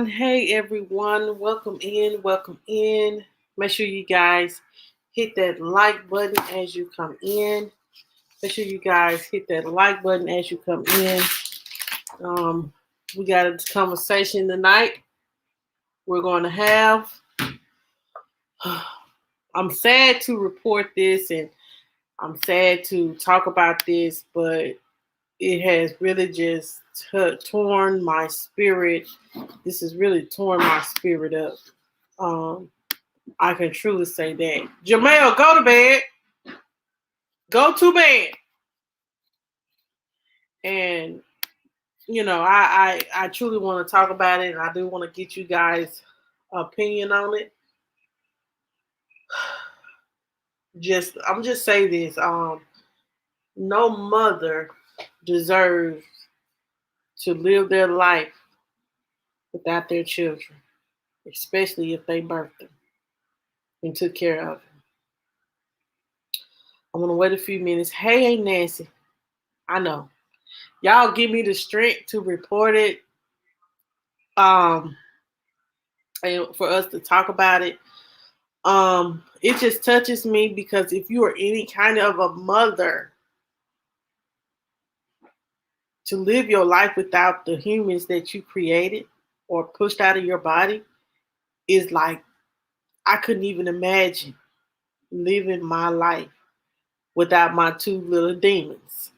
Hey everyone, welcome in, welcome in. Make sure you guys hit that like button as you come in. Make sure you guys hit that like button as you come in. Um, we got a conversation tonight we're going to have. I'm sad to report this and I'm sad to talk about this, but it has really just torn my spirit. This has really torn my spirit up. Um, I can truly say that. Jamel, go to bed. Go to bed. And I truly want to talk about it, and I do want to get you guys' opinion on it. I'm just say this. No mother deserves to live their life without their children, especially if they birthed them and took care of them. I'm gonna wait a few minutes. Hey, Nancy. I know. Y'all give me the strength to report it. Um, and for us to talk about it. It just touches me because if you are any kind of a mother to live your life without the humans that you created or pushed out of your body is like I couldn't even imagine living my life without my two little demons,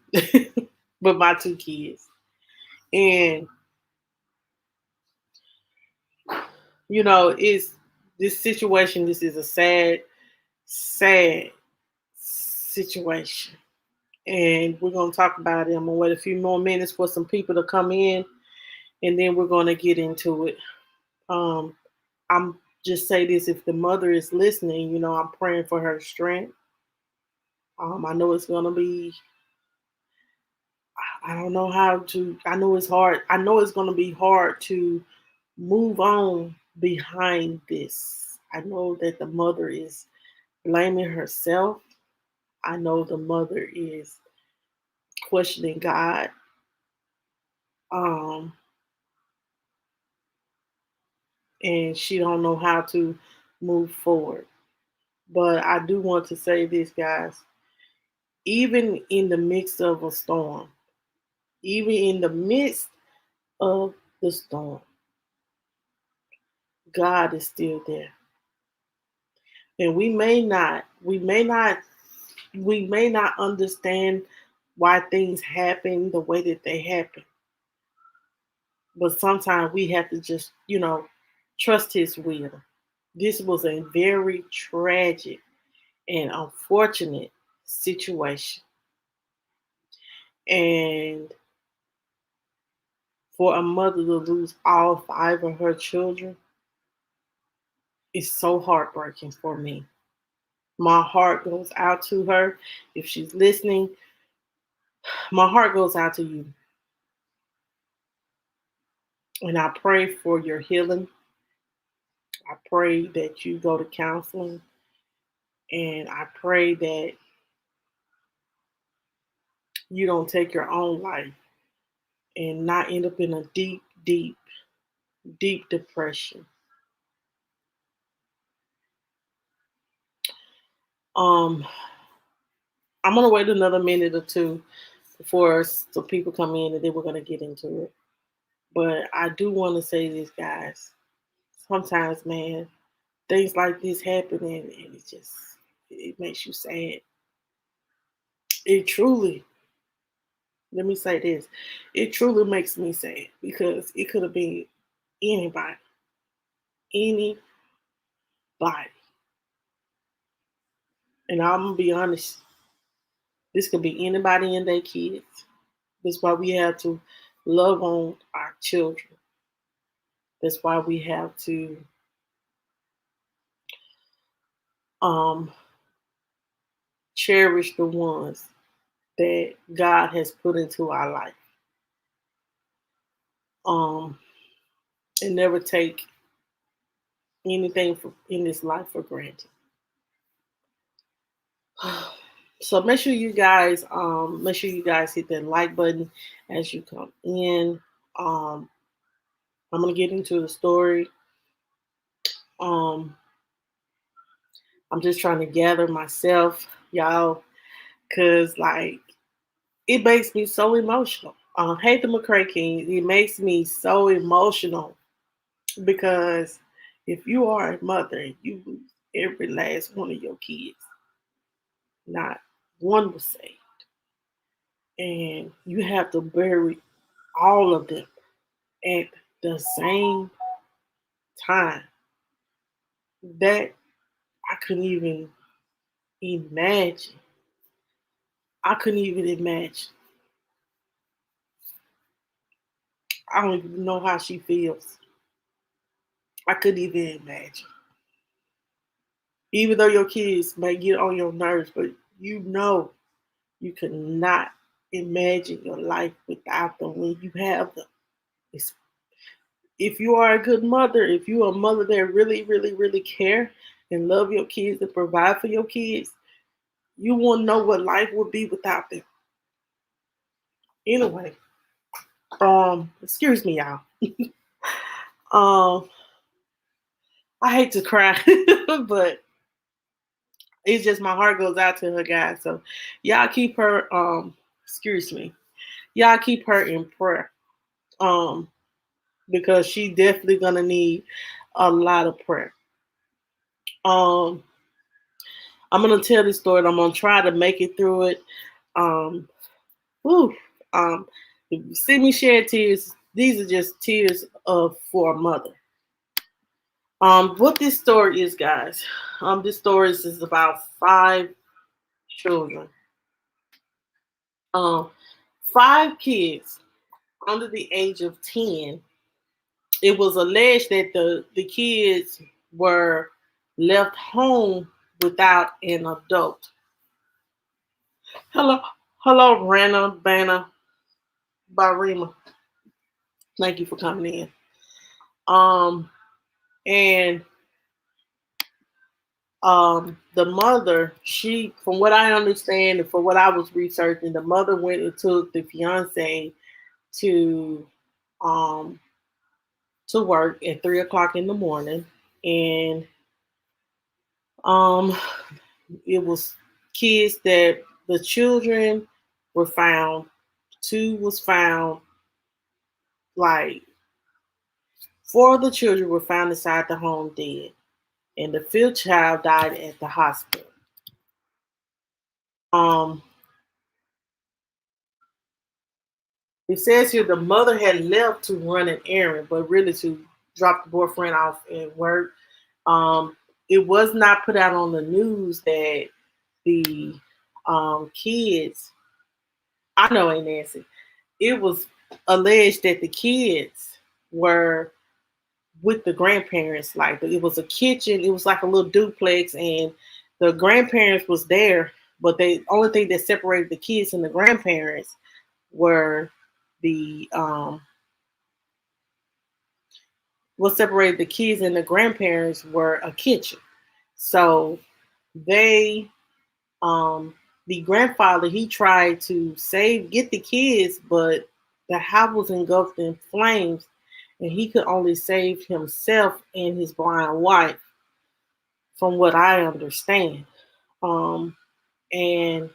but my two kids. And it's this situation. This is a sad, sad situation and we're going to talk about it. I'm going to wait a few more minutes for some people to come in, and then we're going to get into it. Um, I'm just say this: if the mother is listening, I'm praying for her strength. I know it's going to be. I don't know how to. I know it's hard. I know it's going to be hard to move on behind this. I know that the mother is blaming herself. I know the mother is questioning God. Um, and she don't know how to move forward. But I do want to say this, guys. Even in the midst of a storm, even in the midst of the storm, God is still there. And we may not understand why things happen the way that they happen. But sometimes we have to just, trust his will. This was a very tragic and unfortunate situation. And for a mother to lose all five of her children is so heartbreaking for me. My heart goes out to her. If she's listening, my heart goes out to you. And I pray for your healing. I pray that you go to counseling. And I pray that you don't take your own life and not end up in a deep, deep, deep depression. Um, I'm gonna wait another minute or two before some people come in, and then we're gonna get into it. But I do want to say this, guys. Sometimes, man, things like this happen, and it makes you sad. It truly, let me say this, it truly makes me sad because it could have been anybody, anybody. And I'm gonna be honest, this could be anybody and their kids. That's why we have to love on our children. That's why we have to um, cherish the ones that God has put into our life. Um, and never take anything in this life for granted. So make sure you guys hit that like button as you come in. Um, I'm gonna get into the story. Um, I'm just trying to gather myself, y'all, cause like it makes me so emotional. Hate the McCray King. It makes me so emotional because if you are a mother and you lose every last one of your kids, not one was saved, and you have to bury all of them at the same time, that I couldn't even imagine. I couldn't even imagine. I don't even know how she feels. I couldn't even imagine. Even though your kids may get on your nerves, but you know you could not imagine your life without them when you have them. If you are a good mother, if you are a mother that really, really, really care and love your kids and provide for your kids, you won't know what life would be without them. Anyway, excuse me, y'all. Um, I hate to cry, but it's just my heart goes out to her, guys. So y'all keep her. Excuse me. Y'all keep her in prayer. Um, because she definitely gonna need a lot of prayer. Um, I'm gonna tell this story. And I'm gonna try to make it through it. Um, whew, if you see me shed tears, these are just tears of for a mother. What this story is, guys. This story is about five children. Um, five kids under the age of 10. It was alleged that the kids were left home without an adult. Hello, hello, Rana, Bana, Barima. Thank you for coming in. Um, and the mother, she, from what I understand and from what I was researching, the mother went and took the fiance to um to work at 3 o'clock in the morning, and um it was kids that the children were found. Two was found, like four of the children were found inside the home dead, and the fifth child died at the hospital. Um, it says here the mother had left to run an errand, but really to drop the boyfriend off at work. Um, it was not put out on the news that the kids. I know, ain't Nancy. It was alleged that the kids were with the grandparents. Like it was a kitchen. It was like a little duplex, and the grandparents was there. But the only thing that separated the kids and the grandparents were the what separated the kids and the grandparents were a kitchen. So they the grandfather, he tried to get the kids, but the house was engulfed in flames, and he could only save himself and his blind wife, from what I understand. Um, and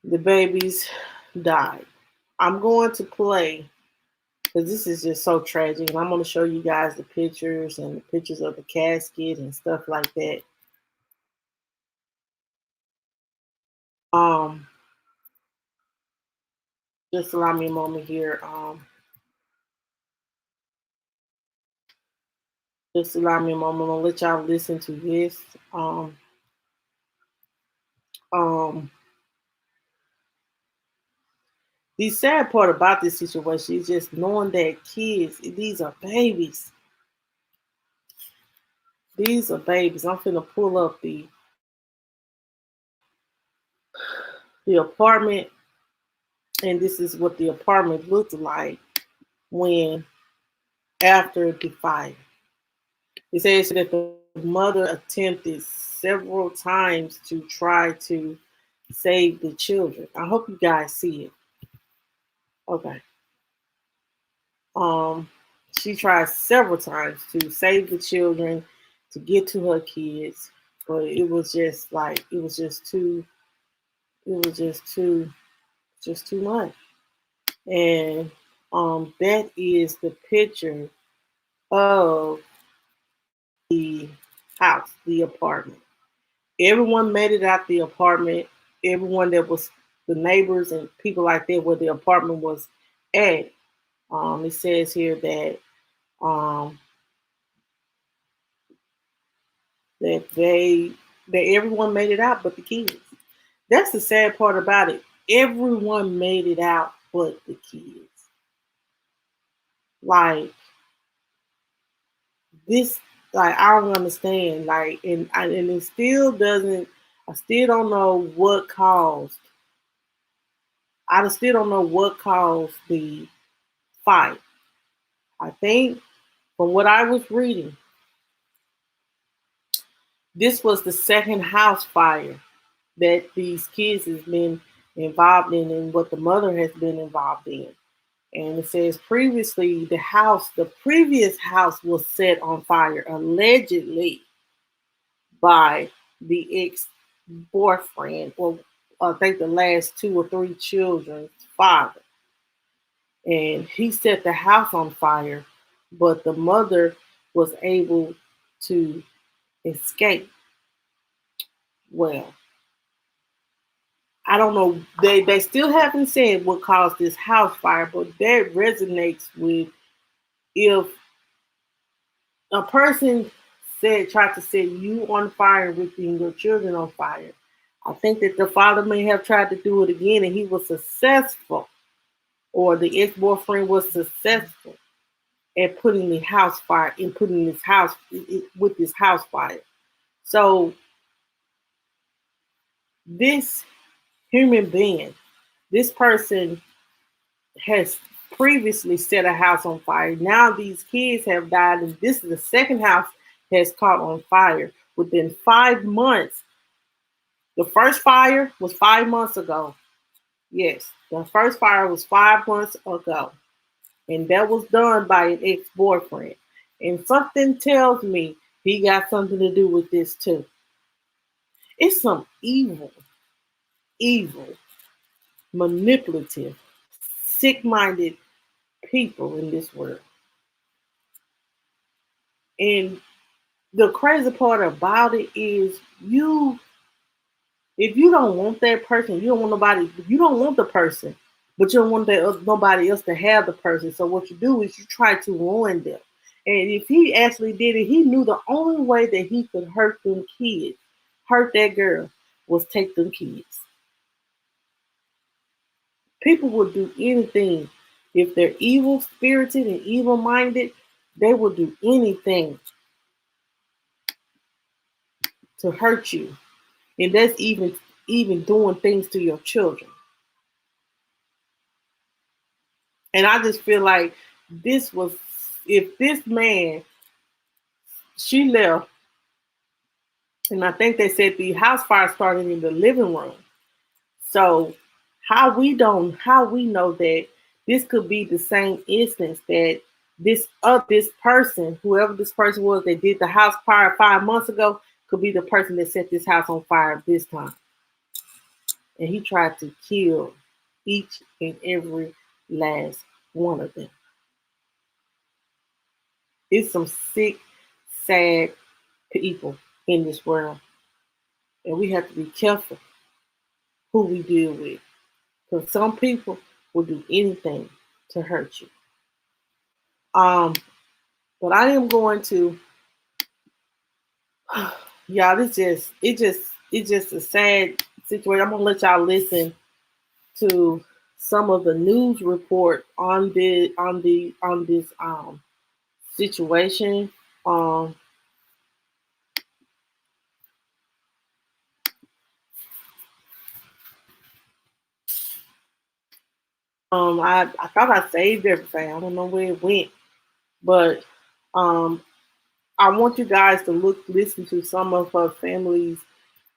the babies died. I'm going to play, because this is just so tragic, and I'm going to show you guys the pictures and the pictures of the casket and stuff like that. Um, just allow me a moment here. Just allow me a moment. I'm gonna let y'all listen to this. Um, the sad part about this situation is just knowing that kids, these are babies. These are babies. I'm finna pull up the apartment, and this is what the apartment looked like when after the fire. It says that the mother attempted several times to try to save the children. I hope you guys see it. Okay. Um, she tried several times to save the children, to get to her kids, but it was just like it was just too much. And that is the picture of the house, the apartment. Everyone made it out the apartment. Everyone that was the neighbors and people like that where the apartment was at. It says here um, that that everyone made it out but the kids. That's the sad part about it. Everyone made it out but the kids. Like this, like I don't understand. Like, and it still doesn't. I still don't know what caused. I still don't know what caused the fight. I think from what I was reading, this was the second house fire that these kids has been involved in and what the mother has been involved in. And it says previously the previous house was set on fire allegedly by the ex-boyfriend, or I think the last two or three children's father. And he set the house on fire, but the mother was able to escape. Well, I don't know. They still haven't said what caused this house fire, but that resonates with if a person tried to set you on fire with your children on fire. I think that the father may have tried to do it again and he was successful, or the ex-boyfriend was successful at putting the house fire and putting this house with this house fire. So this human being, this person has previously set a house on fire. Now these kids have died, and this is the second house has caught on fire within 5 months. The first fire was 5 months ago. Yes, the first fire was 5 months ago, and that was done by an ex-boyfriend. And something tells me he got something to do with this too. It's some evil, manipulative, sick-minded people in this world. And the crazy part about it is if you don't want that person, you don't want nobody, you don't want the person, but you don't want nobody else to have the person. So what you do is you try to ruin them. And if he actually did it, he knew the only way that he could hurt them kids, hurt that girl, was take them kids. People will do anything. If they're evil spirited and evil minded, they will do anything to hurt you. And that's even doing things to your children. And I just feel like this was, if this man, she left, and I think they said the house fire started in the living room. So how we know that this could be the same instance that this person, whoever this person was that did the house fire 5 months ago, could be the person that set this house on fire this time. And he tried to kill each and every last one of them. It's some sick, sad people in this world. And we have to be careful who we deal with. Because some people will do anything to hurt you. Um, but I am going to y'all, it's just a sad situation. I'm gonna let y'all listen to some of the news report on this situation. Um I thought I saved everything. I don't know where it went, but um, I want you guys to listen to some of her family's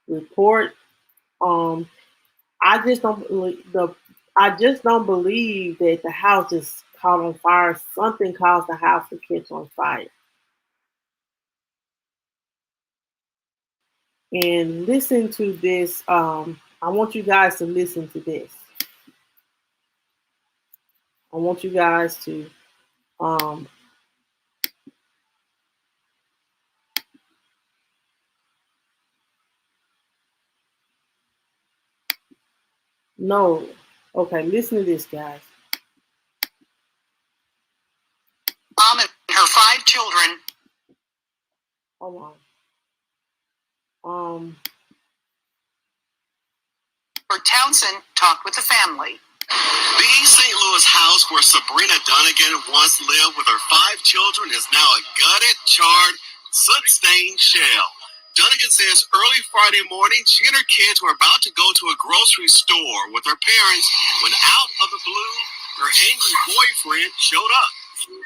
report. Um, I just don't the I just don't believe that the house just caught on fire. Something caused the house to catch on fire. And listen to this. I want you guys to listen to this. I want you guys to um, know. Okay, listen to this, guys. Mom and her 5 children. Hold on. Townsend talked with the family. The St. Louis house where Sabrina Dunnigan once lived with her 5 children is now a gutted, charred, soot-stained shell. Dunnigan says early Friday morning, she and her kids were about to go to a grocery store with her parents when out of the blue, her angry boyfriend showed up.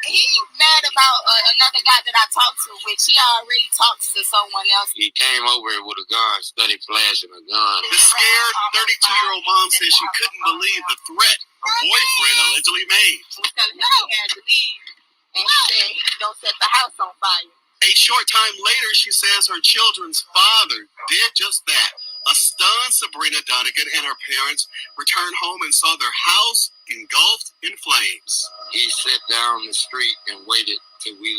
He's mad about another guy that I talked to, which he already talks to someone else. He came over here with a gun, studied flashing a gun. The scared 32-year-old mom says she couldn't believe the threat her boyfriend allegedly made. She was telling him he had to leave, and he said he's going to set the house on fire. A short time later, she says her children's father did just that. A stunned Sabrina Dunnigan and her parents returned home and saw their house engulfed in flames. He sat down the street and waited till we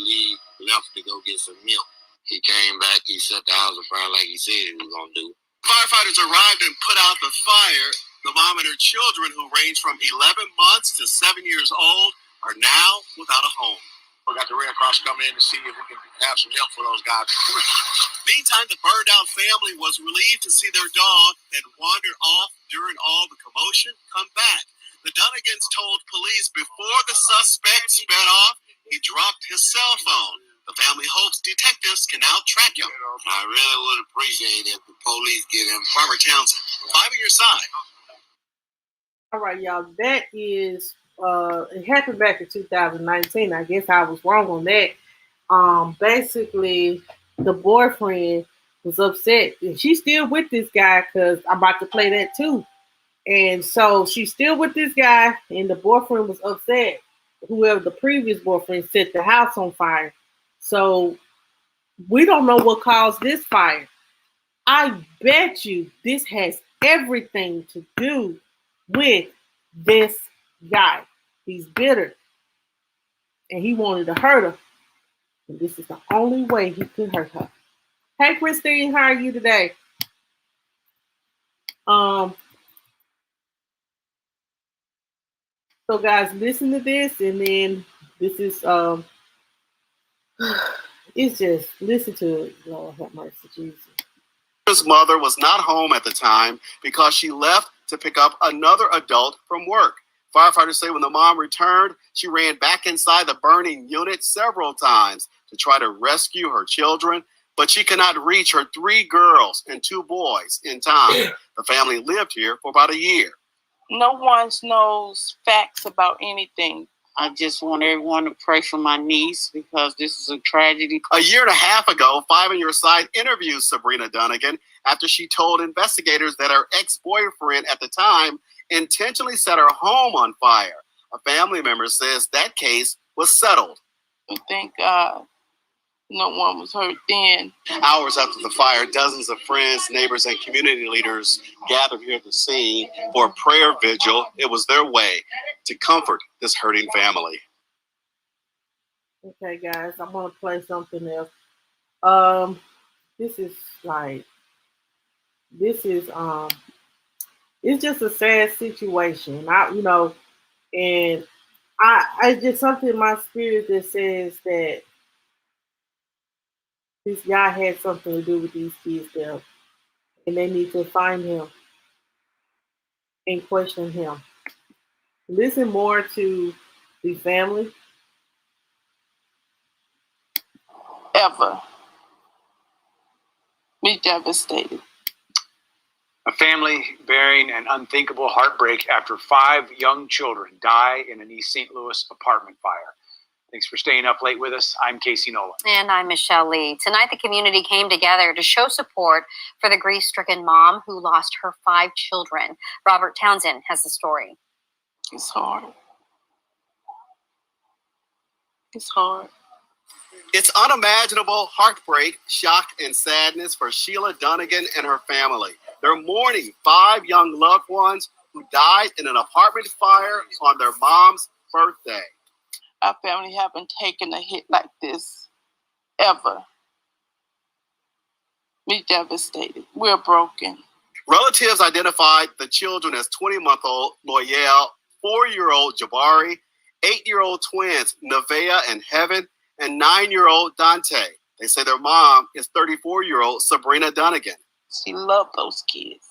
left to go get some milk. He came back, he set the house on fire like he said he was going to do. Firefighters arrived and put out the fire. The mom and her children, who range from 11 months to 7 years old, are now without a home. We got the Red Cross coming in to see if we can have some help for those guys. Meantime, the burned-out family was relieved to see their dog that wandered off during all the commotion come back. The Dunnigans told police before the suspect sped off, he dropped his cell phone. The family hopes detectives can now track him. I really would appreciate it if the police get him. Robert Townsend, 5 on your side. All right, y'all. That is, it happened back in 2019. I guess I was wrong on that. Basically, the boyfriend was upset, and she's still with this guy because I'm about to play that too. And so she's still with this guy, and the boyfriend was upset. Whoever the previous boyfriend set the house on fire. So we don't know what caused this fire. I bet you this has everything to do with this guy. He's bitter, and he wanted to hurt her. And this is the only way he could hurt her. Hey, Christine, how are you today? So guys, listen to this, and then this is it's just listen to it. Lord have mercy, Jesus. His mother was not home at the time because she left to pick up another adult from work. Firefighters say when the mom returned, she ran back inside the burning unit several times to try to rescue her children, but she could not reach her 3 girls and 2 boys in time. The family lived here for about a year. No one knows facts about anything. I just want everyone to pray for my niece because this is a tragedy. A year and a half ago, 5 on Your Side interviewed Sabrina Dunnigan after she told investigators that her ex-boyfriend at the time intentionally set her home on fire. A family member says that case was settled. But thank God no one was hurt then. Hours after the fire, dozens of friends, neighbors, and community leaders gathered here at the scene for a prayer vigil. It was their way to comfort this hurting family. Okay, guys, I'm going to play something else. This is it's just a sad situation. I just something in my spirit that says that this guy had something to do with these kids' death, and they need to find him and question him. Listen more to the family. Ever be devastated. A family bearing an unthinkable heartbreak after 5 young children die in an East St. Louis apartment fire. Thanks for staying up late with us. I'm Casey Nolan. And I'm Michelle Lee. Tonight, the community came together to show support for the grief-stricken mom who lost her 5 children. Robert Townsend has the story. It's hard. It's hard. It's unimaginable heartbreak, shock, and sadness for Sheila Dunnigan and her family. They're mourning 5 young loved ones who died in an apartment fire on their mom's birthday. Our family haven't taken a hit like this ever. We're devastated. We're broken. Relatives identified the children as 20-month-old Loyal, 4-year-old Jabari, 8-year-old twins Nevaeh and Heaven, and 9-year-old Dante. They say their mom is 34-year-old Sabrina Dunnigan. She loved those kids.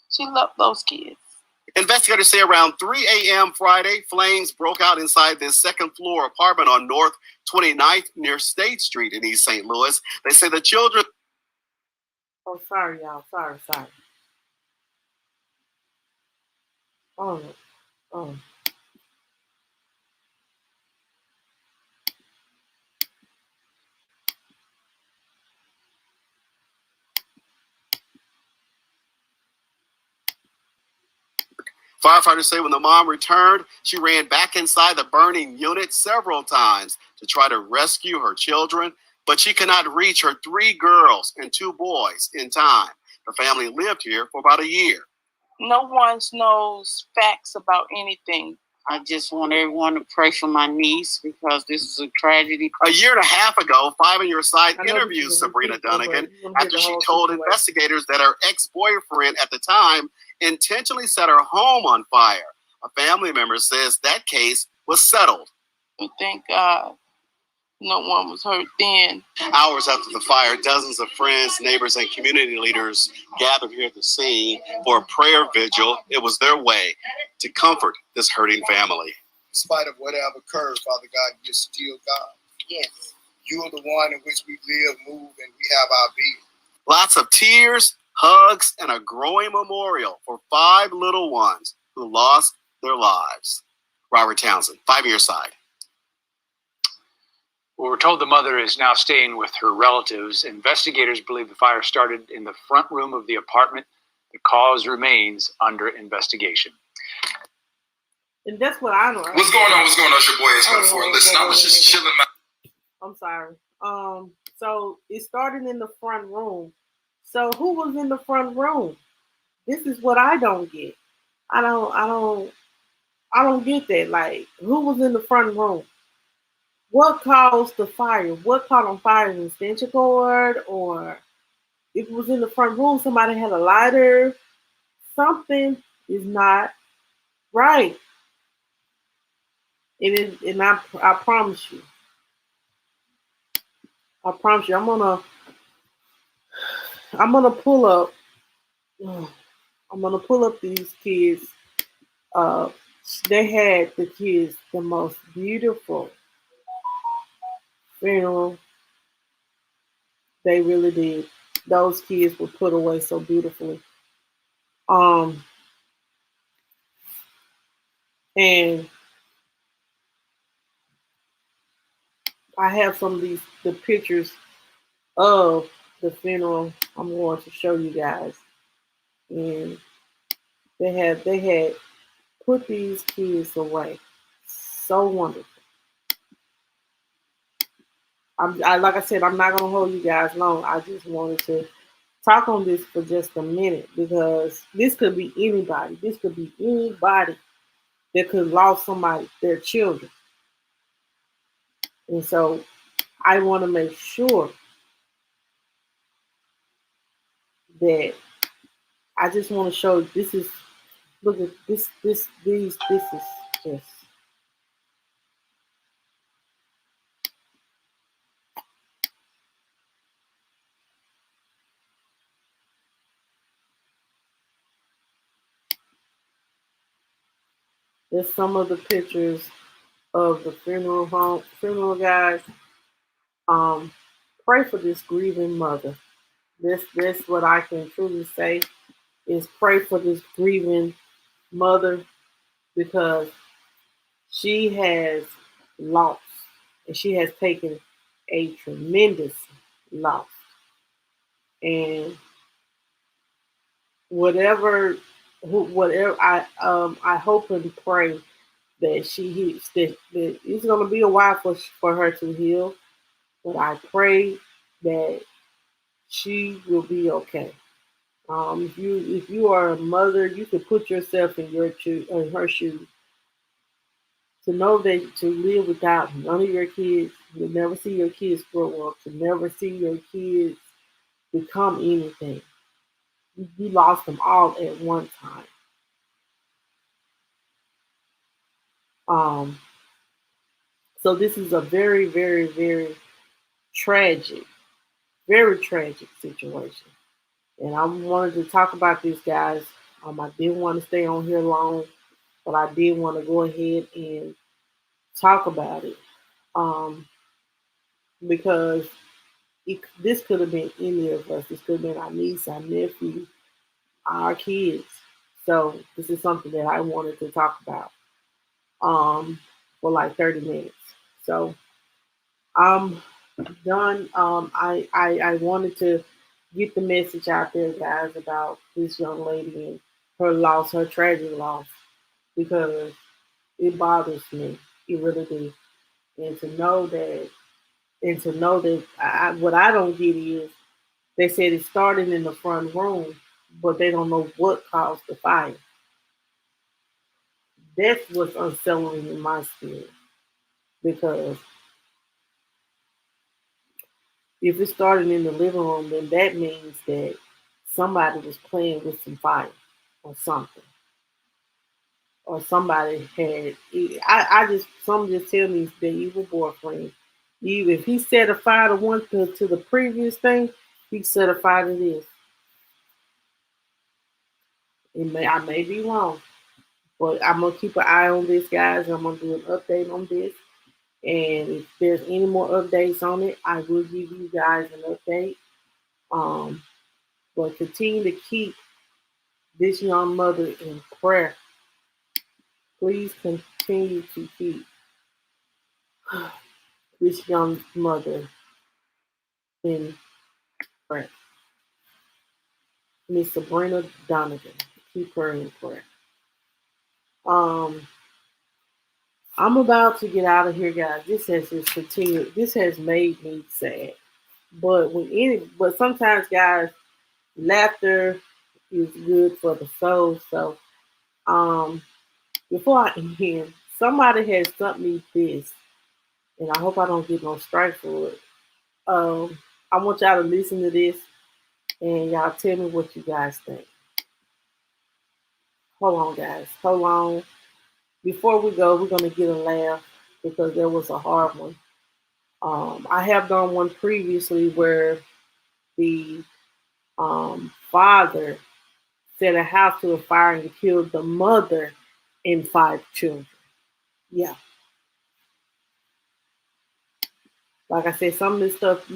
She loved those kids. Investigators say around 3 a.m. Friday, flames broke out inside this second-floor apartment on North 29th near State Street in East St. Louis. They say the children... Oh, sorry, y'all. Sorry. Oh, oh. Firefighters say when the mom returned, she ran back inside the burning unit several times to try to rescue her children, but she could not reach her 3 girls and 2 boys in time. The family lived here for about a year. No one knows facts about anything. I just want everyone to pray for my niece because this is a tragedy. A year and a half ago, 5 on Your Side interviewed Sabrina Dunnigan after she told investigators that her ex-boyfriend at the time intentionally set her home on fire. A family member says that case was settled. But thank God no one was hurt then. Hours after the fire, dozens of friends, neighbors, and community leaders gathered here at the scene for a prayer vigil. It was their way to comfort this hurting family. In spite of whatever occurred, Father God, you're still God. Yes. You are the one in which we live, move, and we have our being. Lots of tears, hugs, and a growing memorial for 5 little ones who lost their lives. Robert Townsend, 5 Your Side. Well, we're told the mother is now staying with her relatives. Investigators believe the fire started in the front room of the apartment. The cause remains under investigation. And that's what I know. What's going on? What's going on? It's your boy H104. Listen, I was just chilling. I'm sorry. So it started in the front room. So who was in the front room? This is what I don't get. I don't get that. Like, who was in the front room? What caused the fire? What caught on fire? An extension cord, or if it was in the front room, somebody had a lighter. Something is not right. And I promise you. I'm gonna pull up. I'm gonna pull up these kids. They had the kids the most beautiful funeral. They really did. Those kids were put away so beautifully. And I have some of the pictures of the funeral. I'm going to show you guys. And they had put these kids away. So wonderful. Like I said, I'm not going to hold you guys long. I just wanted to talk on this for just a minute because this could be anybody. This could be anybody that could have lost somebody, their children. And so I want to make sure that I just want to show this is, look at this is just. There's some of the pictures of the funeral guys. Pray for this grieving mother. This what I can truly say is pray for this grieving mother because she has lost and she has taken a tremendous loss. And whatever whatever I hope and pray that she heals. That it's gonna be a while for her to heal, but I pray that she will be okay. If you are a mother, you can put yourself in her shoes. To know that to live without none of your kids, to never see your kids grow up, to never see your kids become anything. You lost them all at one time. Um, so this is a very, very, tragic, very tragic situation. And I wanted to talk about this, guys. I didn't want to stay on here long, but I did want to go ahead and talk about it because this could have been any of us. This could have been our niece, our nephew, our kids. So this is something that I wanted to talk about for like 30 minutes. So I'm done. I wanted to get the message out there, guys, about this young lady and her loss, her tragic loss, because it bothers me. It really does. And to know that, what I don't get is they said it started in the front room, but they don't know what caused the fire. That's what's unsettling in my spirit because if it started in the living room, then that means that somebody was playing with some fire or something. Or somebody had I just some just tell me it's the evil boyfriend. If he set a fire to to the previous thing, he set a fire to this. I may be wrong, but I'm gonna keep an eye on this, guys. I'm gonna do an update on this. And if there's any more updates on it, I will give you guys an update. Um, but continue to keep this young mother in prayer. Please continue to keep this young mother in prayer. Miss Sabrina Donovan. Keep her in prayer. Um, I'm about to get out of here, guys. This has just continued. This has made me sad. But sometimes, guys, laughter is good for the soul. So, um, before I end, somebody has sent me this, and I hope I don't get no strike for it. I want y'all to listen to this, and y'all tell me what you guys think. Hold on, guys. Hold on. Before we go, we're gonna get a laugh because there was a hard one. I have done one previously where the father set a house to a fire and killed the mother and 5 children. Yeah, like I said, some of the stuff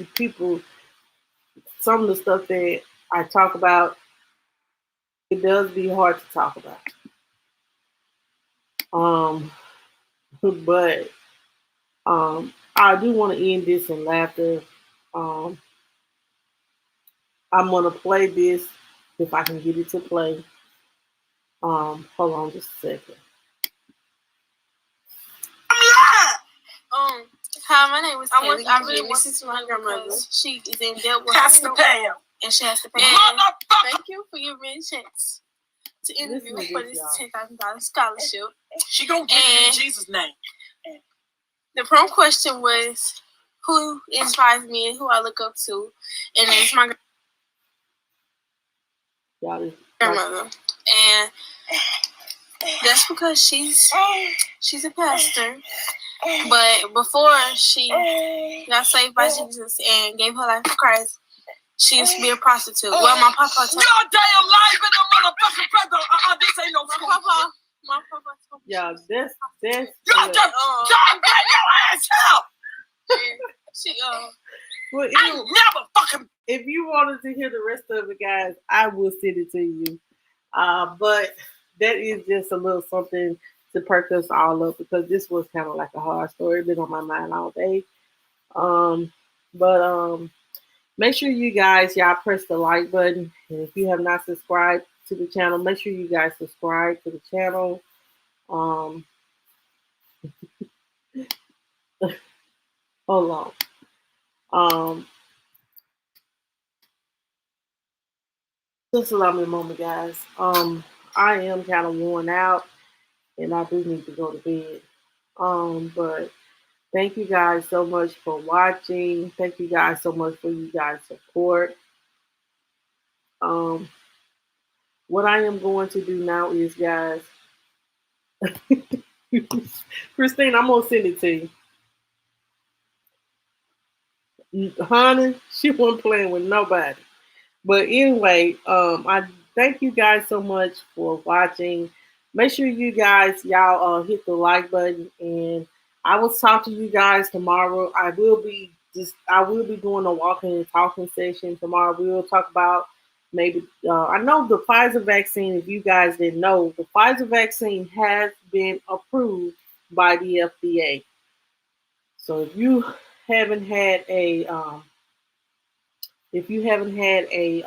some of the stuff that I talk about, it does be hard to talk about. Um, but I do want to end this in laughter. Um, I'm gonna play this if I can get it to play. Hold on just a second. Hi, my name is Taylor. I really listen to my grandmother. She is in debt with her and she has to pay. Thank you for giving me a chance to interview for this $10,000 scholarship. She gonna get it in Jesus' name. The prom question was who inspires me and who I look up to, and it's my grandmother. And that's because she's a pastor. But before she got saved by Jesus and gave her life to Christ, she used to be a prostitute. Well, my papa told me. Your damn life in the motherfucking brother. This ain't no school. My papa told me. Yeah, this. You just John, get your ass out. She Well, I never fucking. if you wanted to hear the rest of it, guys, I will send it to you. But that is just a little something to perk us all up because this was kind of like a hard story. It's been on my mind all day. But make sure y'all press the like button. And if you have not subscribed to the channel, make sure you guys subscribe to the channel. Um, hold on. Just allow me a moment, guys. I am kind of worn out, and I do need to go to bed. But thank you guys so much for watching. Thank you guys so much for you guys' support. Um, what I am going to do now is, guys, Christine, I'm gonna send it to you. Honey, she wasn't playing with nobody. But anyway, I thank you guys so much for watching. Make sure you guys, y'all hit the like button, and I will talk to you guys tomorrow. I will be doing a walking and talking session tomorrow. We will talk about maybe I know the Pfizer vaccine. If you guys didn't know, the Pfizer vaccine has been approved by the FDA. So haven't had a um, if you haven't had a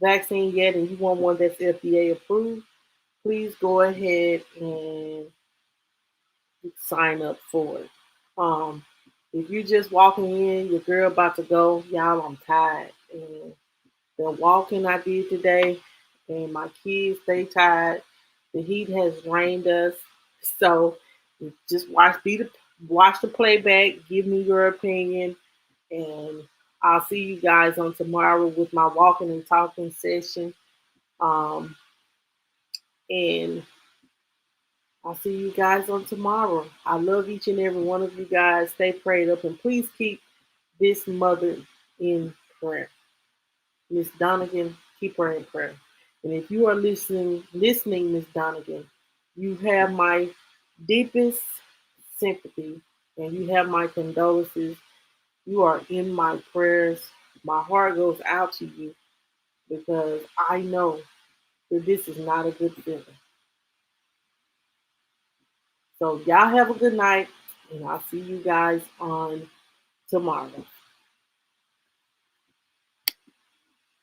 vaccine yet and you want one that's FDA approved, please go ahead and sign up for it. Um, if you're just walking in, your girl about to go, y'all, I'm tired. And the walking I did today, and my kids, they tired. The heat has drained us. So just watch the playback, give me your opinion, and I'll see you guys on tomorrow with my walking and talking session. Um, and I'll see you guys on tomorrow. I love each and every one of you guys. Stay prayed up and please keep this mother in prayer. Miss Donegan, keep her in prayer. And if you are listening, Miss Donegan, you have my deepest sympathy and you have my condolences. You are in my prayers. My heart goes out to you because I know that this is not a good feeling. So y'all have a good night, and I'll see you guys on tomorrow.